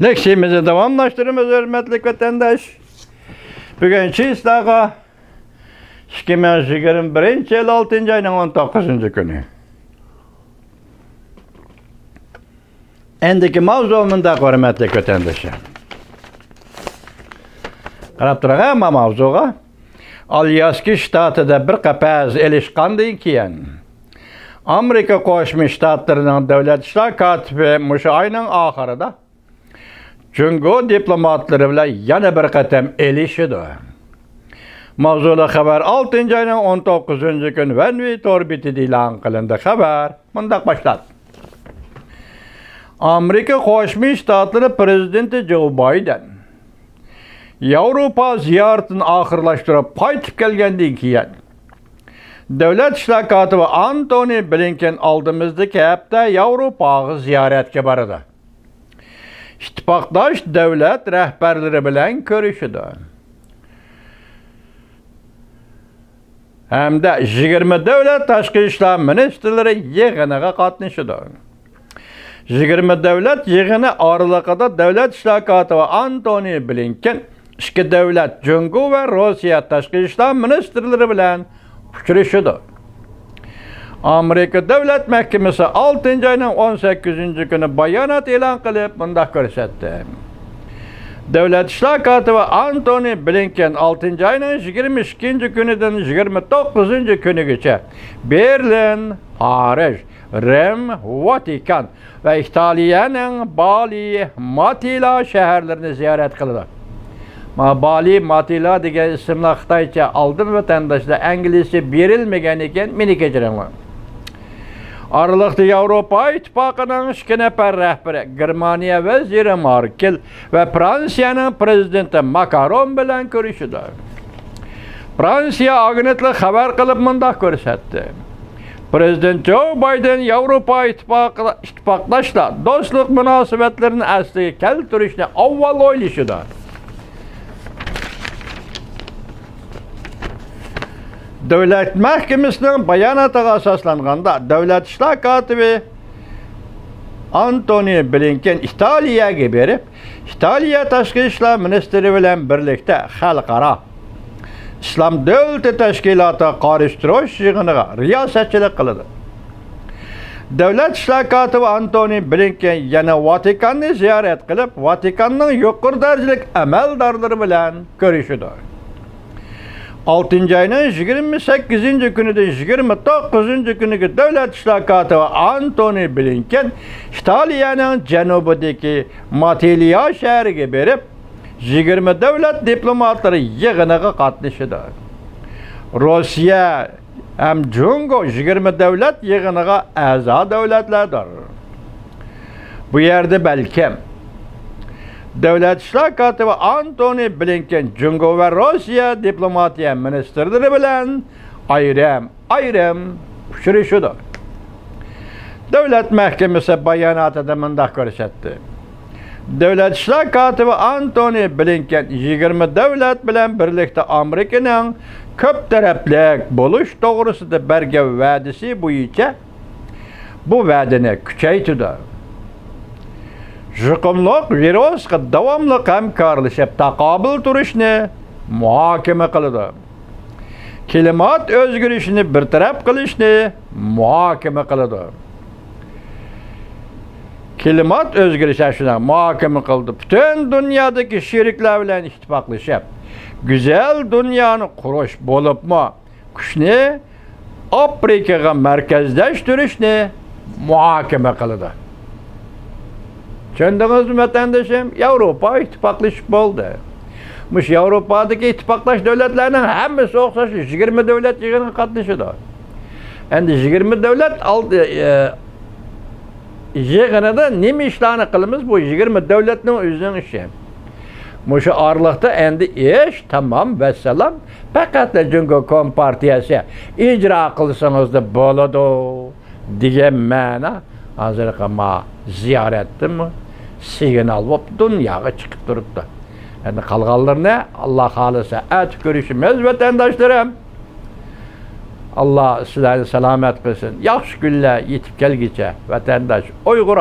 Leksimizi davamlaştırımız hürmetlik vatandaş. Bugün Çiğistağa 2021 yıl 6. ayının 19. günü. Endiki mavzumunda hürmetlik vatandaşı. Qarab turaq mavzuga. Alyaska shtatida bir qapaz elishqandan keyin Amerika Qo'shma Shtatlarining davlat ishlar kotibi mushu oyning oxirida Jungo diplomatlari bilan yana bir qatam elishdi. Mavzuli xabar 6 ayning 19 kuni Vanvit orbitida e'lon qilindi. Xabar mundaq boshladi. Amerika Qo'shma Shtatlari prezidenti Joe Biden Yevropa ziyoratini oxirlashtirib qaytib kelgandan keyin davlat ishlar kotibi Antony Blinken oldimizdagi hafta Yevropaga ziyoratga bordi. İttifaqdosh davlat rahbarlari bilan ko'rishdi. Hamda 20 davlat tashqi ishlar ministrlari yig'iniga qatnashdi. 20 davlat yig'ini oralig'ida davlat ishlar kotibi Antony Blinken ikki davlat Jungo va Rossiya tashqi ishlar ministrlari bilan uchrashdi. Amerika Davlat Mahkamasi 6 ayning 18 kuni bayonot e'lon qilib, bunda ko'rsatdi. Davlat ishlar kotibi Antony Blinken 6 ayning 22 kunidan 29 kunigacha Berlin, Parij, Rim, Vatikan va Italiyaning Bali, Matila shaharlarini ziyorat qildi. Bali, Matila degan ismlar Xitoycha oldim vatandoshlar inglizcha berilmagan ekan, meni kechiringlar. Aralıqda Yevropa İttifaqının 2 nafar rahbari Germaniya vaziri Merkel ve Fransiya'nın prezidenti Macron bilan ko'rishdi. Fransiya agentlik xabar qilib mundaq ko'rsatdi. Prezident Joe Biden Yevropa ittifoqdoshlar do'stlik munosabatlarini asliga keltirishni avval o'ylashdi. Davlat Mahkamasining bayonotiga asoslanganda davlat ishlar kotibi Antony Blinken Italiyaga berib, Italiya tashqi ishlar ministri bilan birlikda xalqaro islom davlati tashkiloti qarashtirish yig'iniga riyosatchilik qildi. Davlat ishlar kotibi Antony Blinken yana Vatikanni ziyorat qilib, Vatikanning yuqori darajalik amaldorlari bilan ko'rishdi. 6 ayning 28 kunidan 29 kuniga davlat ishlar kotibi Antony Blinken Italiyaning janubidagi Matila shahriga berib, 20 davlat diplomatlari yig'iniga qatnashdi. Rossiya ham Jungo 20 davlat yig'iniga a'zo davlatlardir. Bu yerda balkim Davlat ishlar kotibi Antony Blinken Jungo va Rossiya diplomatiya ministrlari bilan ayrim uchrashdi. Davlat Mahkamasi bayonotida mundaq ko'rsatdi. Davlat ishlar kotibi Antony Blinken 20 davlat bilan birlikda Amerikaning ko'p taraflik bo'lish to'g'risida bergan va'dasi bo'yicha bu va'dani kuchaytirdi. Yuqumliq virusga davomli hamkorlashib taqobil turishni muhokama qildi. Klimat o'zgarishini bartaraf qilishni muhokama qildi. Klimat o'zgarishini muhokama qildi. Butun dunyodagi sheriklar bilan ittifoqlashib, go'zal dunyoni qurish bo'libmi, kuchni Afrikaga markazlashtirishni muhokama qildi. Tushundingizmi vatandoshim? Yevropa ittifoqlashib bo'ldi. Mush Yevropadagi ittifoqdosh davlatlarning hammasi o'xshash 20 davlat yig'iniga qatnashdi. Endi 20 davlat yig'inida nima ishlarni qilamiz? Bu 20 davlatning o'zining ishi. Mush oraliqda endi ish tamom vassalam. Faqat Jungo kompartiyasi ijro qilsangiz bo'ladi degan ma'no hozirgi ziyoratdim signal bo'lib dunyoga chiqib turibdi. Endi qolganlarni Alloh xolisa at ko'rishimiz vatandoshlarim. Allah sizlarni salomat qilsin. Yaxshi kunlar yetib kelguncha vatandosh Uyg'ur